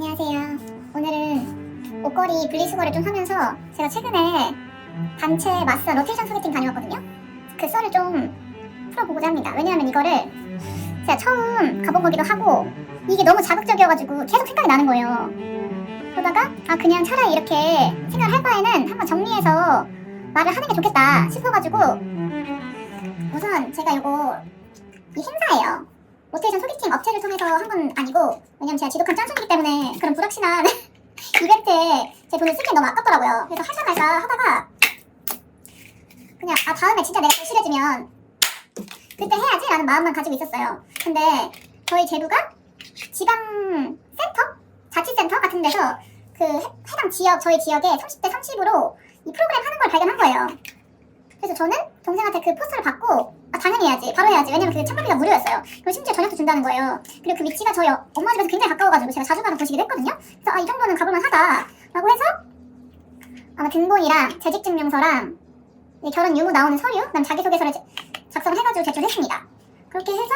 안녕하세요. 오늘은 옷걸이 분리수거를 좀 하면서 제가 최근에 단체 마스터 로테이션 소개팅 다녀왔거든요. 그 썰을 좀 풀어보고자 합니다. 왜냐하면 이거를 제가 처음 가본 거기도 하고 이게 너무 자극적이어가지고 계속 생각이 나는 거예요. 그러다가 그냥 차라리 이렇게 생각을 할 바에는 한번 정리해서 말을 하는 게 좋겠다 싶어가지고 우선 제가 이 행사예요. 로테이션 소개팅 업체를 통해서 한 건 아니고, 왜냐면 제가 지독한 짠순이기 때문에 그런 불확실한 이벤트에 제 돈을 쓰기엔 너무 아깝더라고요. 그래서 할까 말까 하다가 그냥 다음에 진짜 내가 절실해지면 그때 해야지 라는 마음만 가지고 있었어요. 근데 저희 제부가 지방 센터? 자치센터 같은 데서 그 해당 지역, 저희 지역에 30대 30으로 이 프로그램 하는 걸 발견한 거예요. 그래서 저는 동생한테 그 포스터를 받고 당연히 해야지, 바로 해야지. 왜냐면 그 참가비가 무료였어요. 그리고 심지어 저녁도 준다는 거예요. 그리고 그 위치가 저희 엄마 집에서 굉장히 가까워가지고 제가 자주 가는 곳이기도 했거든요. 그래서 이 정도는 가볼만 하다 라고 해서 아마 등본이랑 재직증명서랑 결혼 유무 나오는 서류, 그다음 자기소개서를 작성해가지고 제출했습니다. 그렇게 해서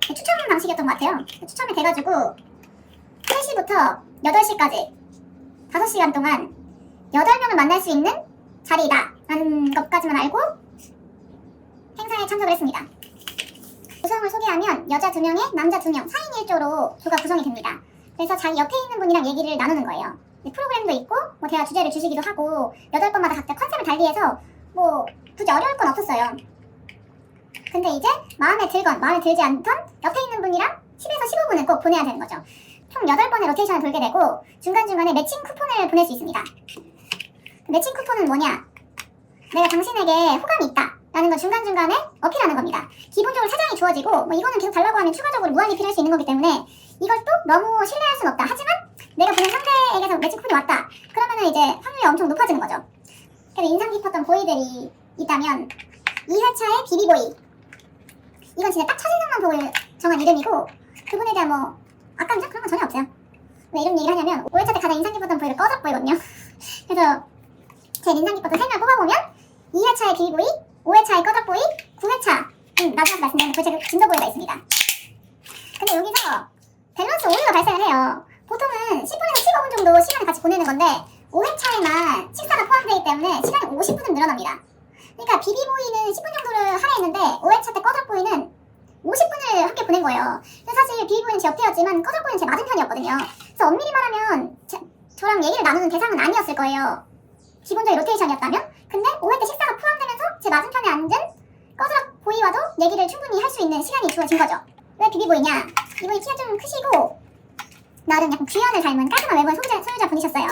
추첨 방식이었던 것 같아요. 추첨이 돼가지고 3시부터 8시까지 5시간 동안 8명을 만날 수 있는 자리다 라는 것까지만 알고 행사에 참석을 했습니다. 구성을 소개하면 여자 2명에 남자 2명, 4인 1조로 조가 구성이 됩니다. 그래서 자기 옆에 있는 분이랑 얘기를 나누는 거예요. 프로그램도 있고 대화 주제를 주시기도 하고 8번마다 각자 컨셉을 달리해서 굳이 어려울 건 없었어요. 근데 이제 마음에 들건 마음에 들지 않던 옆에 있는 분이랑 10에서 15분은 꼭 보내야 되는 거죠. 총 8번의 로테이션을 돌게 되고 중간중간에 매칭 쿠폰을 보낼 수 있습니다. 매칭 쿠폰은 뭐냐? 내가 당신에게 호감이 있다 라는 걸 중간중간에 어필하는 겁니다. 기본적으로 3장이 주어지고 이거는 계속 달라고 하면 추가적으로 무한히 필요할 수 있는 거기 때문에 이걸 또 너무 신뢰할 순 없다. 하지만 내가 보낸 상대에게서 매칭 쿠폰이 왔다. 그러면은 이제 확률이 엄청 높아지는 거죠. 그래서 인상 깊었던 보이들이 있다면 2회차의 비비보이, 이건 진짜 딱 첫인상만 보고 정한 이름이고 그분에 대한 악감정? 그런 건 전혀 없어요. 왜 이런 얘기를 하냐면 5회차 때 가장 인상 깊었던 보이를 꺼져 보이거든요. 그래서 제일 인상 깊었던 3명을 뽑아보면 2회차의 비비보이, 5회차의 꺼적보이, 9회차 마지막 말씀드린 제가 진저보이가 있습니다. 근데 여기서 밸런스 오류가 발생을 해요. 보통은 10분에서 15분 정도 시간을 같이 보내는 건데 5회차에만 식사가 포함되기 때문에 시간이 50분은 늘어납니다. 그러니까 비비보이는 10분 정도를 하려 했는데 5회차 때 꺼적보이는 50분을 함께 보낸 거예요. 근데 사실 비비보이는 제 옆이었지만 꺼적보이는 제 맞은편이었거든요. 그래서 엄밀히 말하면 저랑 얘기를 나누는 대상은 아니었을 거예요. 기본적인 로테이션이었다면. 근데 5회 때 식사가 포함되면서 제 맞은편에 앉은 꺼적 보이와도 얘기를 충분히 할 수 있는 시간이 주어진 거죠. 왜 비비보이냐? 이분이 키가 좀 크시고 나름 약간 규현을 닮은 깔끔한 외모의 소유자 분이셨어요.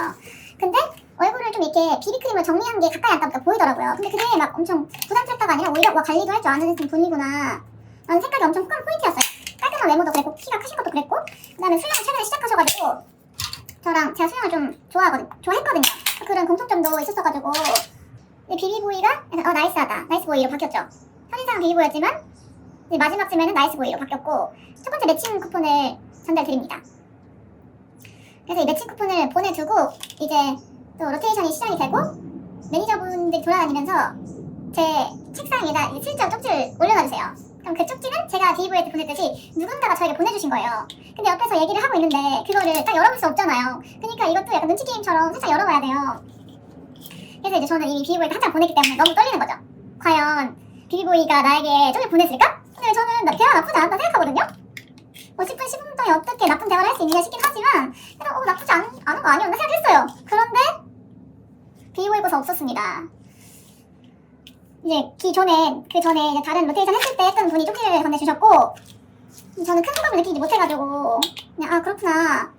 근데 얼굴을 좀 이렇게 비비크림으로 정리한 게 가까이 앉다 보니까 보이더라고요. 근데 그게 막 엄청 부담스럽다가 아니라 오히려 관리도 할 줄 아는 분이구나 라는 생각이 엄청 큰 포인트였어요. 깔끔한 외모도 그랬고 키가 크신 것도 그랬고 그 다음에 수영을 최근에 시작하셔가지고 저랑 제가 수영을 좀 좋아했거든요. 그런 공통점도 있었어가지고 비비보이가 나이스하다, 나이스보이로 바뀌었죠. 첫인상은 비비보이였지만 마지막쯤에는 나이스보이로 바뀌었고 첫 번째 매칭 쿠폰을 전달드립니다. 그래서 이 매칭 쿠폰을 보내두고 이제 또 로테이션이 시작이 되고 매니저분들이 돌아다니면서 제 책상 위에다 슬쩍 쪽지를 올려놔주세요. 그럼 그 쪽지는 제가 비비보이한테 보냈듯이 누군가가 저에게 보내주신 거예요. 근데 옆에서 얘기를 하고 있는데 그거를 딱 열어볼 수 없잖아요. 그러니까 이것도 약간 눈치 게임처럼 살짝 열어봐야 돼요. 그래서 이제 저는 이미 비비보이가 한장 보냈기 때문에 너무 떨리는 거죠. 과연 비비보이가 나에게 쪽지 보냈을까? 근데 저는 대화 나쁘지 않다 생각하거든요. 10분, 15분 동안 어떻게 나쁜 대화를 할 수 있느냐 싶긴 하지만 그냥 나쁘지 않은 거 아니었나 생각했어요. 그런데 비비보이고서 없었습니다. 이제 그 전에 이제 다른 로테이션 했을 때 했던 분이 쪽지를 건네주셨고 저는 큰 소감을 느끼지 못해가지고 그냥 그렇구나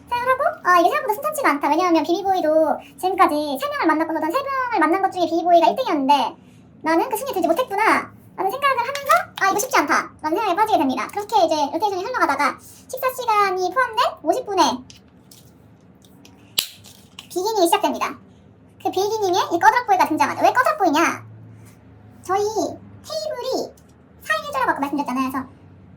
생각을 하고 이게 생각보다 순탄치가 않다. 왜냐하면 비비보이도 지금까지 3명을 만났고서는 3명을 만난 것 중에 비비보이가 1등이었는데 나는 그 순위에 들지 못했구나 라는 생각을 하면서 이거 쉽지 않다 라는 생각에 빠지게 됩니다. 그렇게 이제 로테이션이 흘러가다가 식사 시간이 포함된 50분에 비기닝이 시작됩니다. 그 비기닝에 이 꺼적보이가 등장하죠. 왜 꺼적보이냐? 저희 테이블이 4인 1조라고 아까 말씀드렸잖아요. 그래서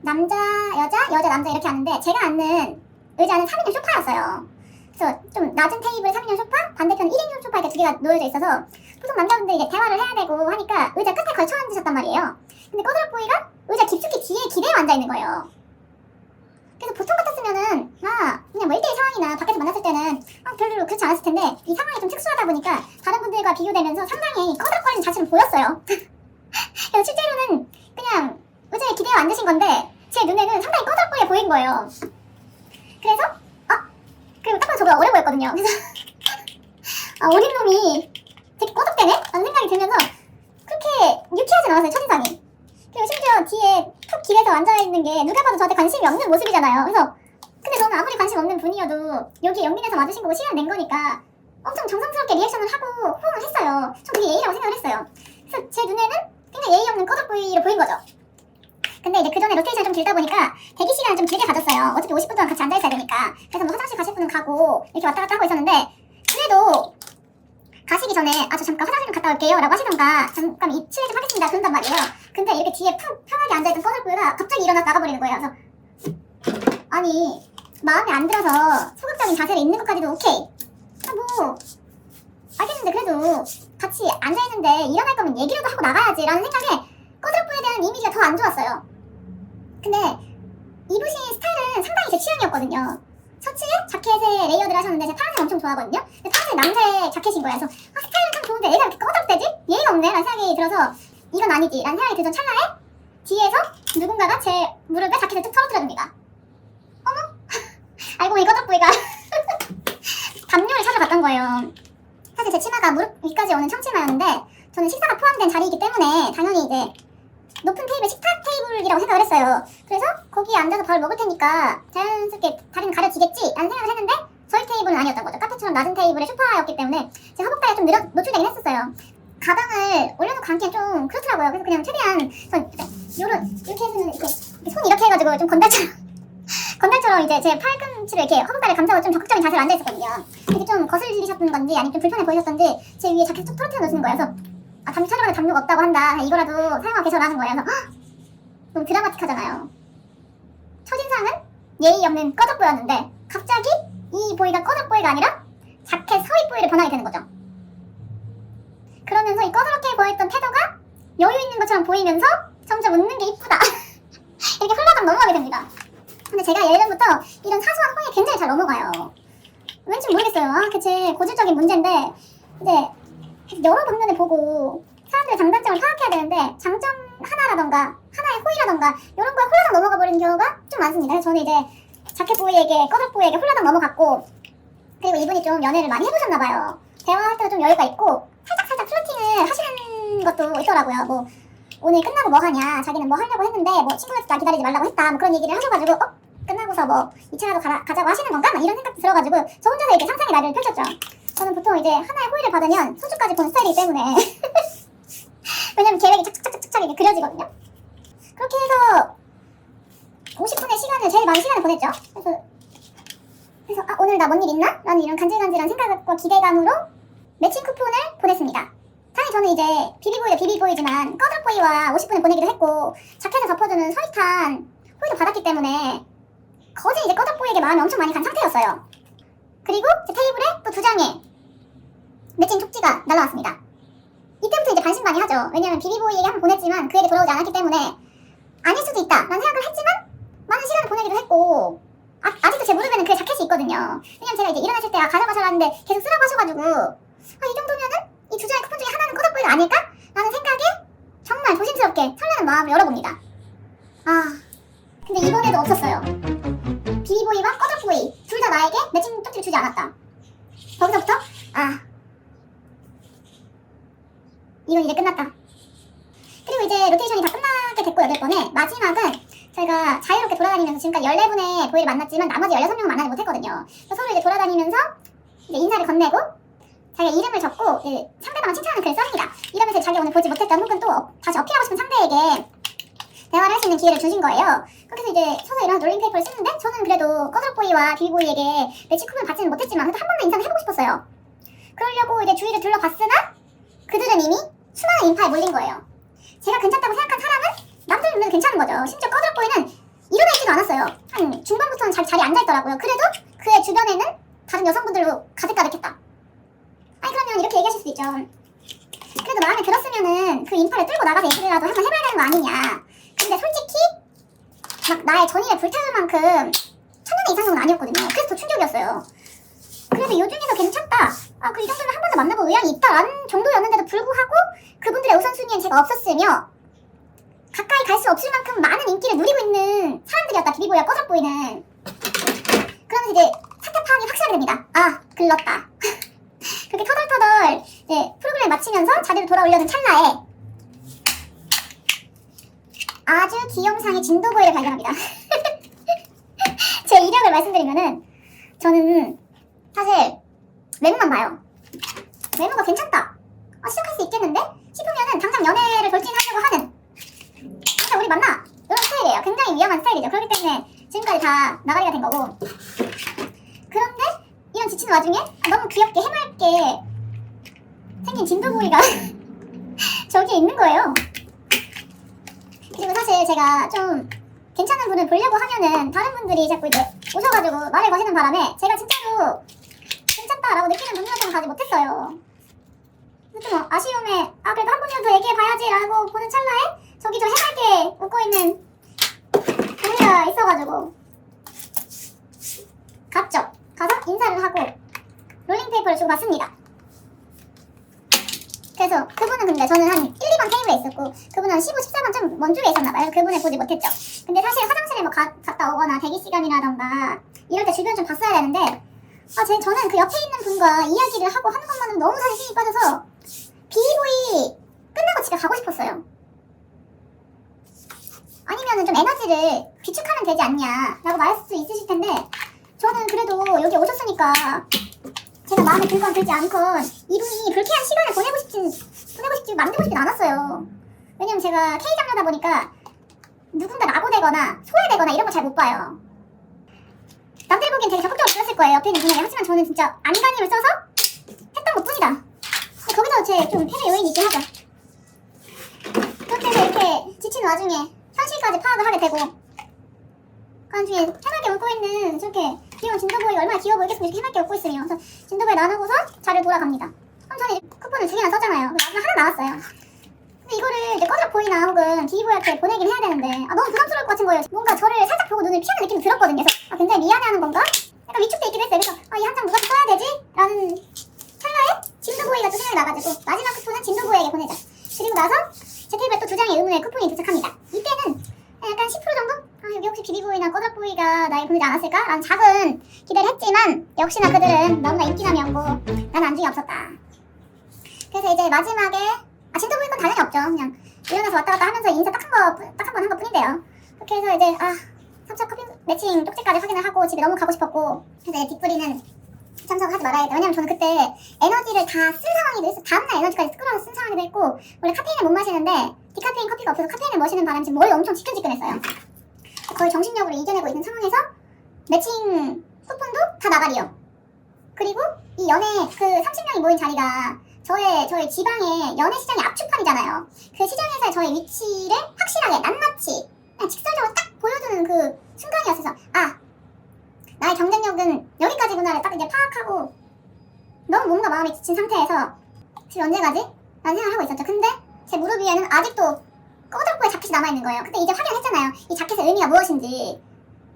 남자, 여자, 남자 이렇게 앉는데 제가 앉는 의자는 3인용 소파였어요. 그래서 좀 낮은 테이블 3인용 소파, 반대편 1인용 소파 이렇게 2개가 놓여져 있어서 보통 남자분들이 이제 대화를 해야 되고 하니까 의자 끝에 걸쳐 앉으셨단 말이에요. 근데 꺼드락보이가 의자 깊숙이 뒤에 기대어 앉아있는 거예요. 그래서 보통 같았으면은 그냥 1대1 상황이 방송이나 밖에서 만났을 때는 별로 그렇지 않았을 텐데 이 상황이 좀 특수하다 보니까 다른 분들과 비교되면서 상당히 꺼덕거리는 자체는 보였어요. 그래서 실제로는 그냥 의자에 기대어 앉으신 건데 제 눈에는 상당히 꺼덕거려 보인 거예요. 그래서 그리고 딱 봐도 저보다 어려 보였거든요. 그래서 어린 놈이 되게 꺼덕대네? 라는 생각이 들면서 그렇게 유쾌하진 않았어요, 첫인상이. 그리고 심지어 뒤에 푹 길에서 앉아있는 게 누가 봐도 저한테 관심이 없는 모습이잖아요. 그래서 근데 저는 아무리 관심 없는 분이어도 여기 영빈에서 와주신 거고 시간 낸 거니까 엄청 정성스럽게 리액션을 하고 호응을 했어요. 전 그게 예의라고 생각을 했어요. 그래서 제 눈에는 굉장히 예의 없는 꺼덕보이로 보인 거죠. 근데 이제 그 전에 로테이션이 좀 길다 보니까 대기 시간을 좀 길게 가졌어요. 어차피 50분 동안 같이 앉아있어야 되니까. 그래서 뭐 화장실 가실 분은 가고 이렇게 왔다 갔다 하고 있었는데 그래도 가시기 전에 저 잠깐 화장실 좀 갔다 올게요 라고 하시던가 잠깐 실례 좀 하겠습니다 그런단 말이에요. 근데 이렇게 뒤에 푹 편하게 앉아있던 꺼덕보이가 갑자기 일어나서 나가버리는 거예요. 그래서 아니 마음에 안 들어서 소극적인 자세를 있는 것까지도 오케이. 뭐 알겠는데 그래도 같이 앉아있는데 일어날 거면 얘기라도 하고 나가야지 라는 생각에 꺼드럭보에 대한 이미지가 더 안 좋았어요. 근데 입으신 스타일은 상당히 제 취향이었거든요. 셔츠에 자켓에 레이어드를 하셨는데 제가 파란색 엄청 좋아하거든요. 근데 파란색 남자의 자켓인 거예요. 그래서 스타일은 참 좋은데 얘가 이렇게 꺼덕대지? 예의가 없네 라는 생각이 들어서 이건 아니지 라는 생각이 들던 찰나에 뒤에서 누군가가 제 무릎에 자켓을 쭉 털어뜨려줍니다. 알고 보니 꺼덕보이가 담요를 찾으러 갔던 거예요. 사실 제 치마가 무릎 위까지 오는 청치마였는데 저는 식사가 포함된 자리이기 때문에 당연히 이제 높은 테이블, 식탁 테이블이라고 생각을 했어요. 그래서 거기에 앉아서 밥을 먹을 테니까 자연스럽게 다리는 가려지겠지 라는 생각을 했는데 저희 테이블은 아니었던 거죠. 카페처럼 낮은 테이블의 소파였기 때문에 제 허벅다리가 좀 노출되긴 했었어요. 가방을 올려놓고 앉기엔 좀 그렇더라고요. 그래서 그냥 최대한 전 이렇게 해서는 이렇게 손 이렇게 해가지고 좀 건달처럼 이제 제 팔꿈치를 이렇게 허벅다리를 감싸고 좀 적극적인 자세로 앉아있었거든요. 이게 좀 거슬리셨던 건지 아니면 좀 불편해 보이셨던지 제 위에 자켓 쭉 떨어뜨려 놓으시는 거예요. 그래서 담요 찾아가는데 담요가 없다고 한다. 이거라도 사용하고 계셔라는 거예요. 그래서 너무 드라마틱하잖아요. 첫인상은 예의 없는 꺼덕보였는데 갑자기 이 보이가 꺼덕보이가 아니라 자켓 서윗보이를 변하게 되는 거죠. 그러면서 이 꺼덕게 보였던 태도가 여유 있는 것처럼 보이면서 점점 웃는 게 이쁘다. 이렇게 흘러가면 넘어가게 됩니다. 근데 제가 예전부터 이런 사소한 호의에 굉장히 잘 넘어가요. 왠지 모르겠어요. 그게 고질적인 문제인데 이제 여러 방면을 보고 사람들의 장단점을 파악해야 되는데 장점 하나라던가 하나의 호의라던가 이런 거에 홀라당 넘어가 버리는 경우가 좀 많습니다. 그래서 저는 이제 자켓 보이에게 꺼덕보이에게 홀라당 넘어갔고 그리고 이분이 좀 연애를 많이 해보셨나봐요. 대화할 때도 좀 여유가 있고 살짝 플러팅을 하시는 것도 있더라고요. 뭐 오늘 끝나고 뭐 하냐, 자기는 뭐 하려고 했는데 뭐 친구들 나 기다리지 말라고 했다 뭐 그런 얘기를 하셔가지고 끝나고서 뭐 2차라도 가자고 하시는 건가? 막 이런 생각도 들어가지고 저 혼자서 이렇게 상상의 나를 펼쳤죠. 저는 보통 이제 하나의 호의를 받으면 소주까지 보는 스타일이기 때문에 왜냐면 계획이 착착착착 이렇게 그려지거든요. 그렇게 해서 50분의 시간을 제일 많은 시간을 보냈죠. 그래서 오늘 나 뭔 일 있나? 라는 이런 간질간질한 생각과 기대감으로 매칭 쿠폰을 보냈습니다. 당연히 저는 이제 비비보이지만 꺼덕보이와 50분을 보내기도 했고 자켓을 덮어주는 서윗한 호의도 받았기 때문에 거진 이제 꺼덕보이에게 마음이 엄청 많이 간 상태였어요. 그리고 제 테이블에 또 2장의 매칭 쪽지가 날라왔습니다. 이때부터 이제 반신반의하죠. 왜냐면 비비보이에게 한번 보냈지만 그에게 돌아오지 않았기 때문에 아닐 수도 있다 라는 생각을 했지만 많은 시간을 보내기도 했고 아직도 제 무릎에는 그 자켓이 있거든요. 왜냐면 제가 이제 일어나실 때 가져가셔라는데 계속 쓰라고 하셔가지고 이 정도면은 이 2장의 쿠폰 중에 하나는 꺼덕보이가 아닐까? 라는 생각에 정말 조심스럽게 설레는 마음을 열어봅니다. 근데 이번에도 없었어요. 비비보이와 꺼덕보이 둘 다 나에게 매칭 쪽지를 주지 않았다. 거기서부터 이건 이제 끝났다. 그리고 이제 로테이션이 다 끝나게 됐고 8번에 마지막은 저희가 자유롭게 돌아다니면서 지금까지 14분의 보이를 만났지만 나머지 16명을 만나지 못했거든요. 그래서 서로 이제 돌아다니면서 이제 인사를 건네고 자기가 이름을 적고 이제 상대방을 칭찬하는 글을 씁니다. 이러면서 자기가 오늘 보지 못했던 혹은 또 다시 어필하고 싶은 상대에게 대화를 할 수 있는 기회를 주신 거예요. 그렇게 해서 이제 서서 이런 롤링페이퍼를 쓰는데 저는 그래도 꺼덕보이와 비비보이에게 매치 쿠폰을 받지는 못했지만 그래도 한 번 더 인사를 해보고 싶었어요. 그러려고 이제 주위를 둘러봤으나 그들은 이미 수많은 인파에 몰린 거예요. 제가 괜찮다고 생각한 사람은 남들 눈에도 괜찮은 거죠. 심지어 꺼덕보이는 일어나지도 않았어요. 한 중반부터는 자리에 앉아있더라고요. 그래도 그의 주변에는 다른 여성분들로 가득가득했다. 그러면 이렇게 얘기하실 수도 있죠. 그래도 마음에 들었으면은 그 인파를 뚫고 나가서 얘기라도 한번 해봐야 되는 거 아니냐. 근데 솔직히 막 나의 전의에 불태울 만큼 천년의 10대 이상 정도는 아니었거든요. 그래서 더 충격이었어요. 그래도 이 중에서 괜찮다. 이 정도면 한 번 더 만나볼 의향이 있다라는 정도였는데도 불구하고 그분들의 우선순위엔 제가 없었으며 가까이 갈 수 없을 만큼 많은 인기를 누리고 있는 사람들이었다. 비비보이와 꺼적보이는. 그러면서 이제 사태 파악이 확실하게 됩니다. 글렀다. 그렇게 터덜터덜 이제 프로그램 마치면서 자리로 돌아오려는 찰나에 아주 기염상의 진도보이를 발견합니다. 제 이력을 말씀드리면은 저는 사실 외모만 봐요. 외모가 괜찮다. 시작할 수 있겠는데? 싶으면은 당장 연애를 돌진하려고 하는 진짜 우리 만나! 이런 스타일이에요. 굉장히 위험한 스타일이죠. 그렇기 때문에 지금까지 다 나가리가 된 거고. 그런데 이런 지치는 와중에 너무 귀엽게 해맑게 생긴 진도보이가 저기에 있는 거예요. 그리고 사실 제가 좀 괜찮은 분을 보려고 하면은 다른 분들이 자꾸 이제 오셔가지고 말을 거시는 바람에 제가 진짜로 괜찮다라고 느끼는 눈으로는 가지 못했어요. 근데 좀 아쉬움에 그래도 한 번이라도 더 얘기해봐야지 라고 보는 찰나에 저기 저 해맑게 웃고 있는 보이가 있어가지고 갔죠. 가서 인사를 하고 롤링페이퍼를 주고 갔습니다. 그래서 그분은 근데 저는 한 1, 2번 테이블에 있었고 그분은 한 15, 14번 좀 먼 쪽에 있었나봐요. 그분을 보지 못했죠. 근데 사실 화장실에 뭐 갔다 오거나 대기시간이라던가 이럴 때 주변 좀 봤어야 되는데 저는 그 옆에 있는 분과 이야기를 하고 하는 것만으로 너무 사실 힘이 빠져서 비보이 끝나고 집에 가고 싶었어요. 아니면은 좀 에너지를 비축하면 되지 않냐 라고 말할 수 있으실 텐데 저는 그래도 여기 오셨으니까 제가 마음에 들건 들지 않건 이분이 불쾌한 시간을 만들고 싶진 않았어요. 왜냐면 제가 K장녀다 보니까 누군가 나고되거나 소외되거나 이런 거 잘 못 봐요. 남들 보기엔 되게 적극적으로 들었을 거예요. 옆에 있는 분야에. 하지만 저는 진짜 안간힘을 써서 했던 것 뿐이다. 거기서 제 좀 패배 요인이 있긴 하죠. 그렇게 해서 이렇게 지친 와중에 현실까지 파악을 하게 되고 그 중에 해맑게 웃고 있는 저렇게 귀여운 진도보이가 얼마나 귀여워 보이겠으면 이렇게 해맑게 웃고 있으며 그래서 진도보이 나누고서 자리로 돌아갑니다. 그럼 저는 이제 쿠폰을 2개나 썼잖아요. 마지막 하나 나왔어요. 근데 이거를 이제 꺼적보이나 혹은 비비보이한테 보내긴 해야 되는데 너무 부담스러울 것 같은 거예요. 뭔가 저를 살짝 보고 눈을 피하는 느낌이 들었거든요. 그래서 굉장히 미안해하는 건가? 약간 위축돼 있기도 했어요. 그래서 이 한 장 누가 써야 되지? 라는 찰나에 진도보이가 또 생각이 나가지고 마지막 쿠폰은 진도보이에게 보내자. 그리고 나서 제 테이블에 또 2장의 의문의 쿠폰이 도착합니다. 이때는 약간 10% 정도? 여기 혹시 비비보이나 꺼적보이가 나에게 보내지 않았을까? 라는 작은 기대를 했지만 역시나 그들은 너무나 인기남이었고 난 안중이 없었다. 그래서 이제 마지막에 진도보이 건 당연히 없죠. 그냥 일어나서 왔다 갔다 하면서 인사 딱 한 번 한 것 뿐인데요. 그렇게 해서 이제 3차 커피 매칭 쪽지까지 확인을 하고 집에 너무 가고 싶었고 그래서 이제 뒷부리는 참석을 하지 말아야겠다. 왜냐면 저는 그때 에너지를 다 쓴 상황이기도 했어. 다음날 에너지까지 끌어서 쓴 상황이기도 했고 원래 카페인을 못 마시는데 디카페인 커피가 없어서 카페인을 마시는 바람에 지금 머리가 엄청 지끈지끈했어요. 거의 정신력으로 이겨내고 있는 상황에서 매칭 쿠폰도 다 나가리요. 그리고 이 연애 그 30명이 모인 자리가 저희 지방의 연애 시장의 압축판이잖아요. 그 시장에서의 저의 위치를 확실하게 낱낱이 그냥 직설적으로 딱 보여주는 그 순간이었어서 나의 경쟁력은 여기까지구나를 딱 이제 파악하고 너무 몸과 마음이 지친 상태에서 지금 언제 가지? 라는 생각을 하고 있었죠. 근데 제 무릎 위에는 아직도 꺼적보의 자켓이 남아있는 거예요. 그때 이제 확인했잖아요. 이 자켓의 의미가 무엇인지.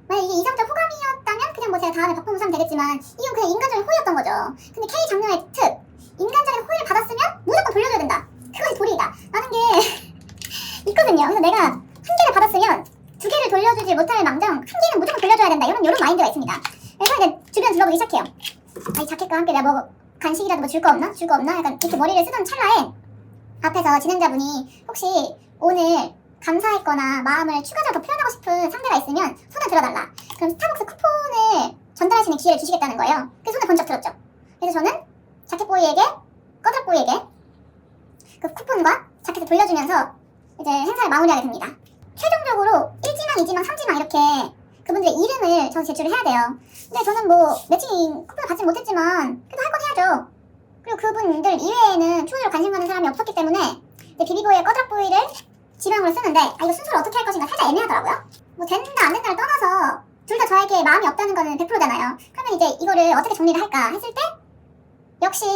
만약 이게 이성적 호감이었다면 그냥 뭐 제가 다음에 바꾸면 사면 되겠지만 이건 그냥 인간적인 호의였던 거죠. 근데 K 장녀의 특 인간적인 호의를 받았으면 무조건 돌려줘야 된다. 그것이 도리이다. 라는 게 있거든요. 그래서 내가 한 개를 받았으면 2개를 돌려주지 못할 망정 한 개는 무조건 돌려줘야 된다. 이런 마인드가 있습니다. 그래서 이제 주변 둘러보기 시작해요. 이 자켓과 함께 내가 뭐 간식이라도 뭐 줄 거 없나? 줄 거 없나? 약간 이렇게 머리를 쓰던 찰나에 앞에서 진행자분이 혹시 오늘 감사했거나 마음을 추가적으로 표현하고 싶은 상대가 있으면 손을 들어달라. 그럼 스타벅스 쿠폰을 전달할 수 있는 기회를 주시겠다는 거예요. 그래서 손을 번쩍 들었죠. 그래서 저는 자켓보이에게 꺼적보이에게 그 쿠폰과 자켓을 돌려주면서 이제 행사를 마무리하게 됩니다. 최종적으로 1지망, 2지망, 3지망 이렇게 그분들의 이름을 저 제출을 해야 돼요. 근데 저는 뭐 매칭 쿠폰을 받지 못했지만 그래도 할 건 해야죠. 그리고 그분들 이외에는 추후로 관심 가는 사람이 없었기 때문에 비비보이의 꺼적보이를 지명으로 쓰는데 이거 순서를 어떻게 할 것인가 살짝 애매하더라고요. 뭐 된다 안 된다를 떠나서 둘 다 저에게 마음이 없다는 거는 100%잖아요. 그러면 이제 이거를 어떻게 정리를 할까 했을 때 역시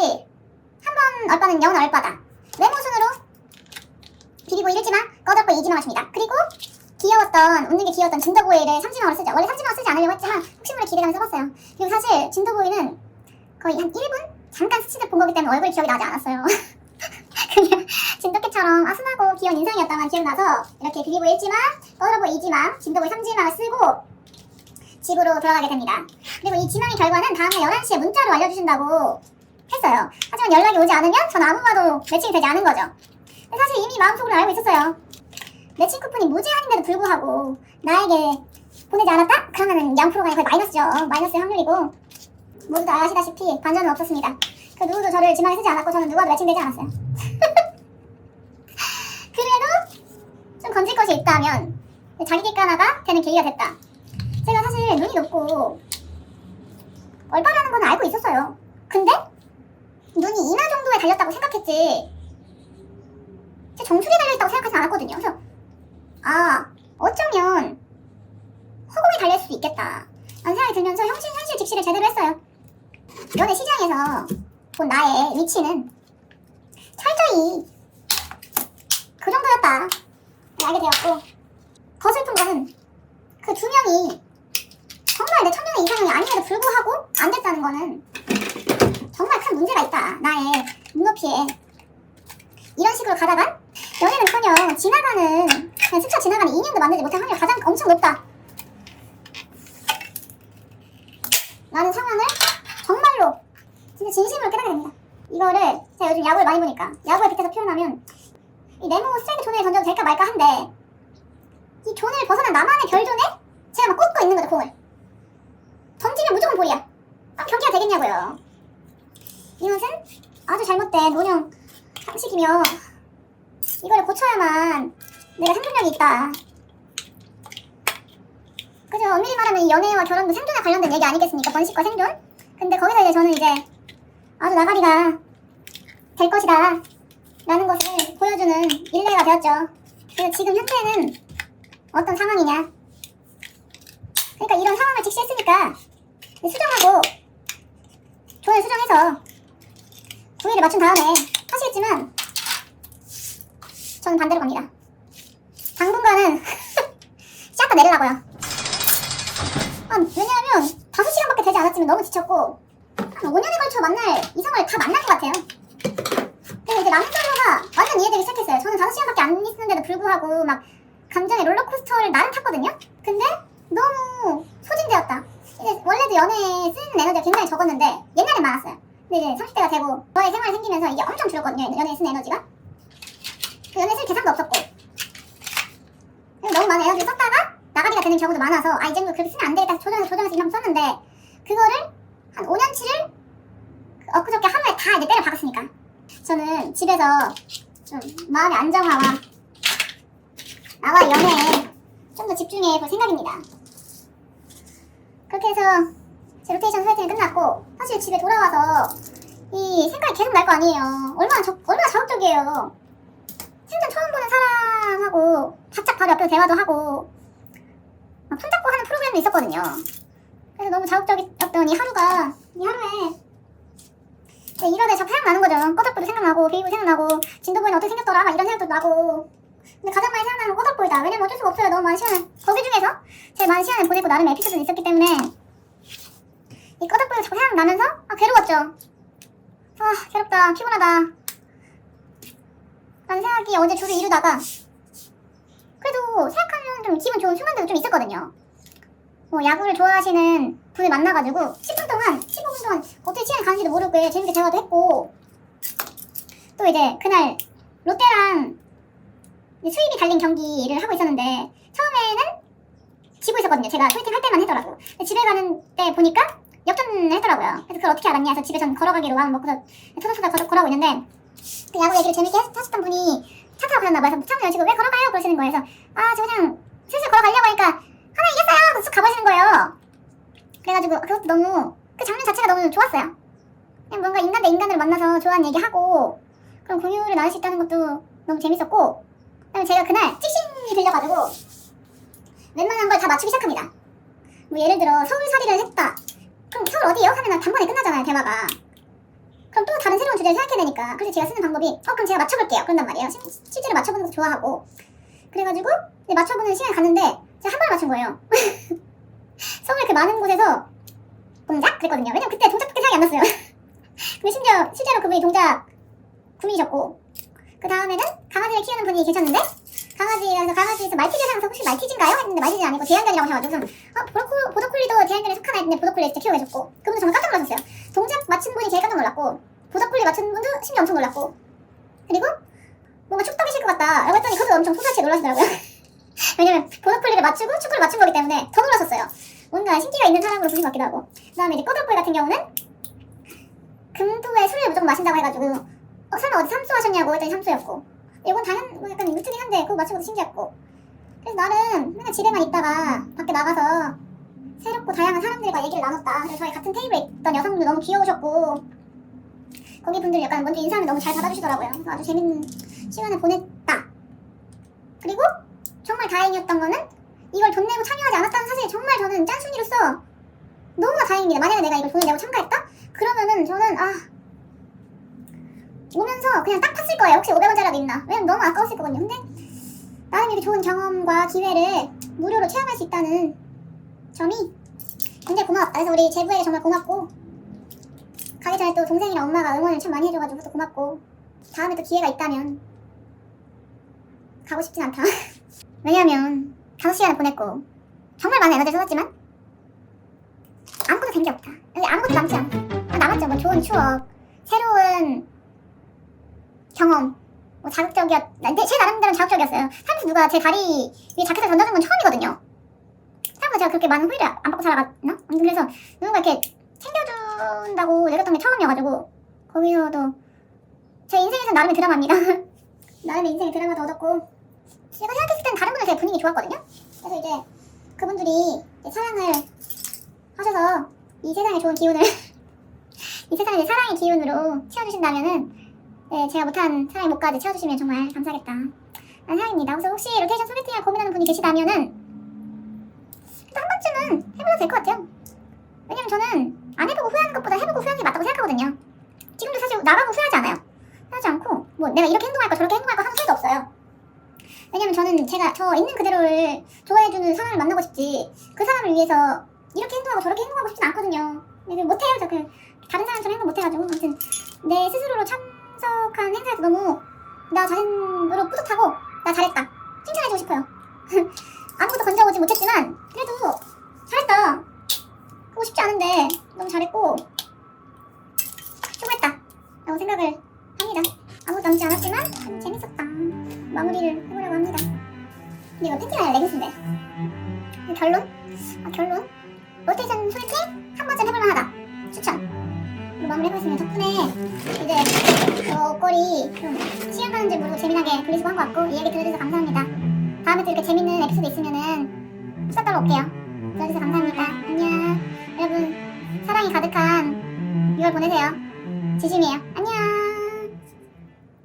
한 번 얼빠는 영원 얼빠다. 외모 순으로 비비보이 1지망, 꺼적보이 2지망을 줍니다. 그리고 귀여웠던, 웃는 게 귀여웠던 진더보이를 삼지망으로 쓰죠. 원래 삼지망 쓰지 않으려고 했지만 혹시 모르 기대감을 써봤어요. 그리고 사실 진더보이는 거의 한 1분? 잠깐 스치듯 본 거기 때문에 얼굴이 기억이 나지 않았어요. 그냥 진돗개처럼 순하고 귀여운 인상이었다만 기억나서 이렇게 그리고 1지망, 떠들어보이 2지망, 진더보이 3지망을 쓰고 집으로 돌아가게 됩니다. 그리고 이 지망의 결과는 다음날 11시에 문자로 알려주신다고 했어요. 하지만 연락이 오지 않으면 전 아무와도 매칭이 되지 않은 거죠. 근데 사실 이미 마음속으로 알고 있었어요. 매칭 쿠폰이 무제한인데도 불구하고 나에게 보내지 않았다? 그러면은 0%가 거의 마이너스죠. 마이너스의 확률이고 모두 다 아시다시피 반전은 없었습니다. 그 누구도 저를 지망에 쓰지 않았고 저는 누구와도 매칭되지 않았어요. 그래도 좀 건질 것이 있다면 자기 객관화가 되는 계기가 됐다. 제가 사실 눈이 높고 얼빠라는 건 알고 있었어요. 근데 눈이 이마 정도에 달렸다고 생각했지 제 정수리에 달려있다고 생각하지 않았거든요. 그래서 어쩌면 허공에 달릴 수도 있겠다 라는 생각이 들면서 현실 직시를 제대로 했어요. 연애 시장에서 본 나의 위치는 철저히 그 정도였다 알게 되었고, 더 슬픈 거는 그 두 명이 정말 내 천년의 이상형이 아님에도 불구하고 안 됐다는 거는 정말 큰 문제가 있다. 나의 눈높이에. 이런 식으로 가다간 연애는커녕 지나가는 그냥 스쳐 지나가는 인연도 만들지 못할 확률이 가장 엄청 높다 라는 상황을 정말로 진짜 진심으로 깨닫게 됩니다. 이거를 제가 요즘 야구를 많이 보니까 야구에 빗대서 표현하면 이 네모 스트라이크 존에 던져도 될까 말까 한데 이 존을 벗어난 나만의 별존에 제가 막 꽂고 있는 거죠. 공을 던지면 무조건 볼이야. 경기가 되겠냐고요. 이것은 아주 잘못된 운영 상식이며 이걸 고쳐야만 내가 생존력이 있다. 그죠? 엄밀히 말하면 이 연애와 결혼도 생존에 관련된 얘기 아니겠습니까? 번식과 생존? 근데 거기서 이제 저는 이제 아주 나가리가 될 것이다 라는 것을 보여주는 일례가 되었죠. 그래서 지금 현재는 어떤 상황이냐, 그러니까 이런 상황을 직시했으니까 수정하고 조회 수정해서 구애를 맞춘 다음에 하시겠지만 저는 반대로 갑니다. 당분간은 샷다 내리라고요. 왜냐하면 5시간밖에 되지 않았지만 너무 지쳤고 한 5년에 걸쳐 만날 이성을 다 만난 것 같아요. 그래서 이제 남자가 완전 이해되기 시작했어요. 저는 5시간밖에 안 있었는데도 불구하고 막 감정의 롤러코스터를 나름 탔거든요. 근데 너무 소진되었다. 이제 원래도 연애에 쓰는 에너지가 굉장히 적었는데 옛날엔 많았어요. 근데 이제 30대가 되고 저의 생활이 생기면서 이게 엄청 줄었거든요. 연애에 쓰는 에너지가. 연애 쓸 계산도 없었고 너무 많은 에너지를 썼다가 나가리가 되는 경우도 많아서 이 정도 그렇게 쓰면 안 되겠다 조정해서 이만큼 썼는데 그거를 한 5년치를 엊그저께 하루에 다 이제 때려 박았으니까 저는 집에서 좀 마음의 안정화와 나와의 연애에 좀 더 집중해 볼 생각입니다. 그렇게 해서 제 로테이션 소개팅이 끝났고 사실 집에 돌아와서 이 생각이 계속 날 거 아니에요. 얼마나 자극적이에요. 생전 처음 보는 사람하고 바짝 바로 옆에서 대화도 하고 손잡고 하는 프로그램도 있었거든요. 그래서 너무 자극적이었던 이 하루에 이러다 자꾸 생각나는 거죠. 꺼덕보이도 생각나고 베이브 생각나고 진도보이는 어떻게 생겼더라 막 이런 생각도 나고. 근데 가장 많이 생각나는 건 꺼덕보이다. 왜냐면 어쩔 수가 없어요. 너무 많은 시간을 거기 중에서 제일 많은 시간을 보내고 나름의 에피소드는 있었기 때문에 이 꺼덕보이가 자꾸 생각나면서 괴로웠죠. 괴롭다 피곤하다 라는 생각이 어제 주를 이루다가 그래도 생각하면 좀 기분 좋은 순간들도 좀 있었거든요. 야구를 좋아하시는 분을 만나가지고 10분 동안 15분 동안 어떻게 시간이 가는지도 모르고 재밌게 대화도 했고 또 이제 그날 롯데랑 수입이 달린 경기를 하고 있었는데 처음에는 지고 있었거든요. 제가 소개팅 할 때만 했더라고. 근데 집에 가는 때 보니까 역전을 했더라고요. 그래서 그걸 어떻게 알았냐 해서 집에 전 걸어가기로 마음 먹고서 터덕터덕 걸어가고 있는데 그 야구 얘기를 재밌게 하셨던 분이 차 타고 가셨나 봐요. 그래서 차를 여시고 왜 걸어가요? 그러시는 거예요. 그래서 저 그냥 슬슬 걸어가려고 하니까 하나 이겼어요! 그래서 쑥 가보시는 거예요. 그래가지고 그것도 너무 그 장면 자체가 너무 좋았어요. 그냥 뭔가 인간 대 인간으로 만나서 좋아하는 얘기하고 그런 공유를 나눌 수 있다는 것도 너무 재밌었고 그다음에 제가 그날 찍신이 들려가지고 웬만한 걸 다 맞추기 시작합니다. 뭐 예를 들어 서울살이를 했다. 그럼 서울 어디요? 하면 단번에 끝나잖아요 대화가. 그럼 또 다른 새로운 주제를 생각해야 되니까 그래서 제가 쓰는 방법이 그럼 제가 맞춰볼게요 그런단 말이에요. 실제로 맞춰보는 것도 좋아하고 그래가지고 이제 맞춰보는 시간이 갔는데 제가 한 번에 맞춘 거예요. 서울 그 많은 곳에서 동작? 그랬거든요. 왜냐면 그때 동작밖에 생각이 안 났어요. 근데 심지어 실제로 그분이 동작 구미셨고, 그 다음에는 강아지를 키우는 분이 계셨는데, 강아지에서 말티즈를 사면서 혹시 말티즈인가요? 했는데 말티즈 아니고 대형견이라고 하셔가지고 보더콜리도 대형견에 속하나 했는데 보더콜리 진짜 키우고 계셨고, 그분도 정말 깜짝 놀랐었어요. 동작 맞춘 분이 제일 깜짝 놀랐고, 보더콜리 맞춘 분도 심지어 엄청 놀랐고, 그리고 뭔가 축덕이실 것 같다 라고 했더니 그것도 엄청 소사치게 놀라시더라고요. 왜냐면 보더콜리를 맞추고 축구를 맞춘 거기 때문에 더 놀랐었어요. 뭔가 신기가 있는 사람으로 보신 것 같기도 하고. 그 다음에 이제 꼬들보이 같은 경우는 금도에 술을 무조건 마신다고 해가지고 설마 어디 삼수 하셨냐고 했더니 삼수였고, 이건 뭐 약간 루트긴 한데 그거 맞추고도 신기했고. 그래서 나는 맨날 집에만 있다가 밖에 나가서 새롭고 다양한 사람들과 얘기를 나눴다. 그래서 저희 같은 테이블에 있던 여성분도 너무 귀여우셨고, 거기 분들 약간 먼저 인사하면 너무 잘 받아주시더라고요. 그래서 아주 재밌는 시간을 보냈다. 그리고 정말 다행이었던 거는 이걸 돈 내고 참여하지 않았다는 사실이 정말 저는 짠순이로서 너무나 다행입니다. 만약에 내가 이걸 돈을 내고 참가했다? 그러면은 저는 오면서 그냥 딱 팠을 거예요. 혹시 500원짜리라도 있나? 왜냐면 너무 아까웠을 거거든요. 근데 나름 이렇게 좋은 경험과 기회를 무료로 체험할 수 있다는 점이 굉장히 고마웠다. 그래서 우리 제부에게 정말 고맙고, 가기 전에 또 동생이랑 엄마가 응원을 참 많이 해줘가지고 또 고맙고, 다음에 또 기회가 있다면 가고 싶진 않다. 왜냐면 5시간을 보냈고 정말 많은 에너지를 쏟았지만 아무것도 된 게 없다. 아무것도 남지 않아. 남았죠. 뭐 좋은 추억, 새로운 경험, 뭐 제 나름대로는 자극적이었어요. 살면서 누가 제 다리 위에 자켓을 던져준 건 처음이거든요. 생각보다 제가 그렇게 많은 후회를 안 받고 살아갔나? 그래서 누군가 이렇게 챙겨준다고 여겼던 게 처음이어가지고, 거기서도 제 인생에서 나름의 드라마입니다. 나름의 인생의 드라마도 얻었고, 제가 생각했을 땐 다른 분들 되게 분위기 좋았거든요. 그래서 이제 그분들이 이제 사랑을 하셔서 이 세상에 좋은 기운을 이 세상에 이제 사랑의 기운으로 채워주신다면은, 네, 제가 못한 사랑의 목까지 채워주시면 정말 감사하겠다 라는 생각입니다. 그래서 혹시 로테이션 소개팅을 고민하는 분이 계시다면은 일단 한 번쯤은 해보셔도 될 것 같아요. 왜냐면 저는 안 해보고 후회하는 것보다 해보고 후회하는 게 맞다고 생각하거든요. 지금도 사실 나가고 후회하지 않아요. 후회하지 않고 뭐 내가 이렇게 행동할까 저렇게 행동할까 하는 후회도 없어요. 왜냐면 저는 저 있는 그대로를 좋아해주는 사람을 만나고 싶지, 그 사람을 위해서 이렇게 행동하고 저렇게 행동하고 싶진 않거든요. 못해요. 저 다른 사람처럼 행동 못해가지고. 아무튼 내 스스로로 참석한 행사에서 너무 나 자신으로 뿌듯하고 나 잘했다 칭찬해주고 싶어요. 아무것도 건져오지 못했지만 그래도 잘했다, 그거 쉽지 않은데 너무 잘했고 수고했다 라고 생각을 합니다. 아무것도 남지 않았지만 재밌었다 마무리를 해보려고 합니다. 근데 이거 팬티가 아니라 레깅스인데. 결론? 로테이션 소개팅 한 번쯤 해볼만 하다. 추천. 마무리해보겠습니다. 덕분에 이제 옷걸이 좀 시간 가는 줄 모르고 재미나게 분리수거 한 것 같고, 이 얘기 들어주셔서 감사합니다. 다음에 또 이렇게 재밌는 에피소드 있으면은 수다 떨러 올게요. 들어주셔서 감사합니다. 안녕. 여러분 사랑이 가득한 6월 보내세요. 진심이에요.